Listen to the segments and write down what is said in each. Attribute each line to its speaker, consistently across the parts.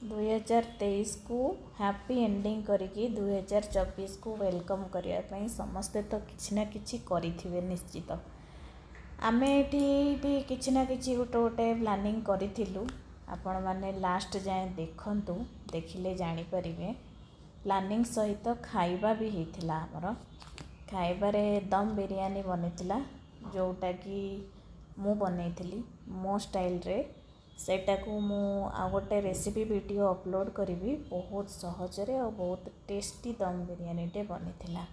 Speaker 1: 2023 को happy ending करके 2024 को वेलकम करने समस्ते तो किसी ना कि करें निश्चित आम ये भी किसी ना कि गोटे गोटे प्लानिंग करूँ आपण मैंने लास्ट जाए देखु देखिले जापर प्लानिंग सहित खाइबा भी होता आमर खाइबारे दम बिरयानी बनी जोटा कि मु बनई मो स्टाइल रे सेटा को मु आ गोटे रेसिपी वीडियो अपलोड करी बहुत सहजरे और बहुत टेस्टी दम बिरयानी टे बनी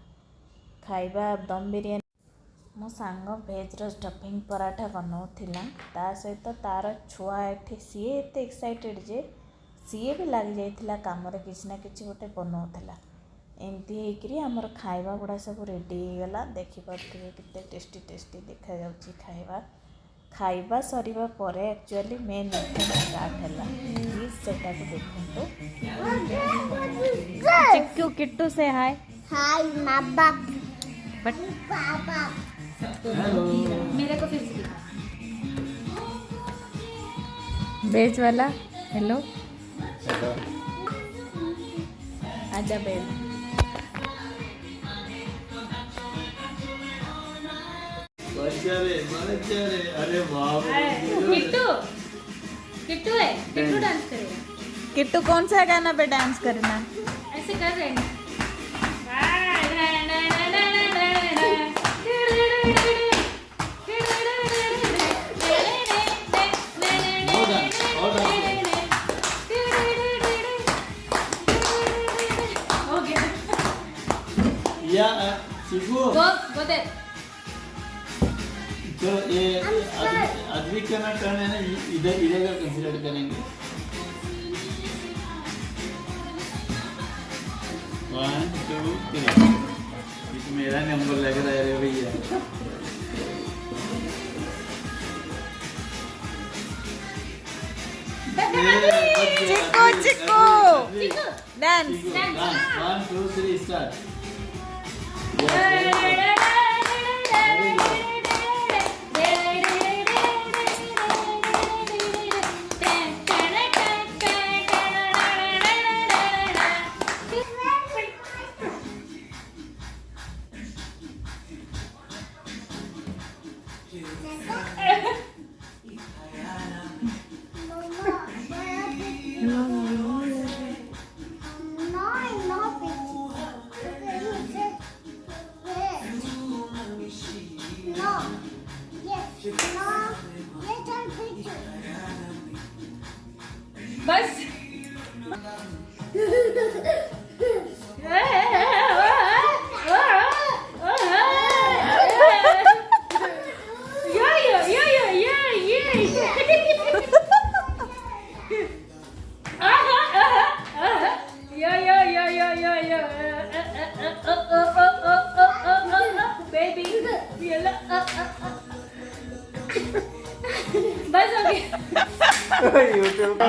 Speaker 1: खाइबा दम बिरयानी मो सांग भेज स्टफिंग पराठा बनाऊला ता सहित तार छुआ एठी सी एत एक्साइटेड जे सी भी लग जाइथिला काम रे किसी ना किसी गोटे बनाऊला एमती होकर आमर खाइबा गुड़ा सब रेडी होगला देखिपे केते टेस्टी टेस्टी देखा जाउची खाइबा खाइबा सरीबा परे एक्चुअली मेन आइटम स्टार्ट है प्लीज सेटा को देखो चिक्कू किट्टू से हाय
Speaker 2: हाय माबा
Speaker 1: बट
Speaker 2: पापा
Speaker 3: मेरे को फिर से
Speaker 1: बेज वाला हेलो आजा बेज
Speaker 4: अरे वाह
Speaker 3: किट्टू किट्टू है किट्टू डांस करेगा
Speaker 1: किट्टू कौन सा गाना पे डांस करना
Speaker 3: ऐसे कर रहे हैं
Speaker 4: या शिबू
Speaker 3: वो दे
Speaker 4: तो ये अद्विक का ना टर्न है ना इधर इधर का कंसीडर करेंगे 1 2 3 इस मेरा नंबर लग रहा है भैया
Speaker 1: चिक्कू चिक्कू डांस
Speaker 4: 1 2 3 स्टार्ट
Speaker 3: बस बस हो गया
Speaker 5: यूट्यूब पे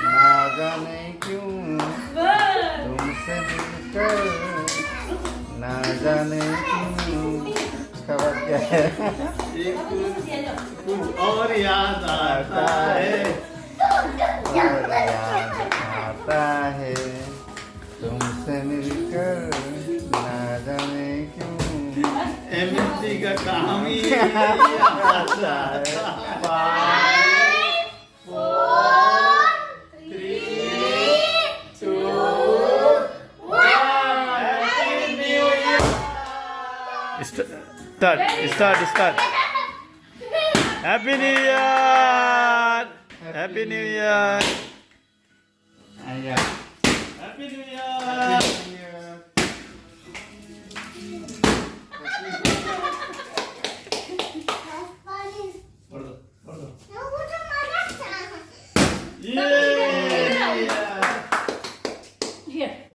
Speaker 5: ना जाने क्यों तुमसे मिलकर ना जाने क्यों खबर क्या है
Speaker 4: कुछ और याद आता है
Speaker 5: और याद आता है तुमसे मिलकर ना जाने क्यों
Speaker 4: एमएनसी का काम ही आता है 5 4 3 2
Speaker 5: start happy new year happy new year
Speaker 4: happy new year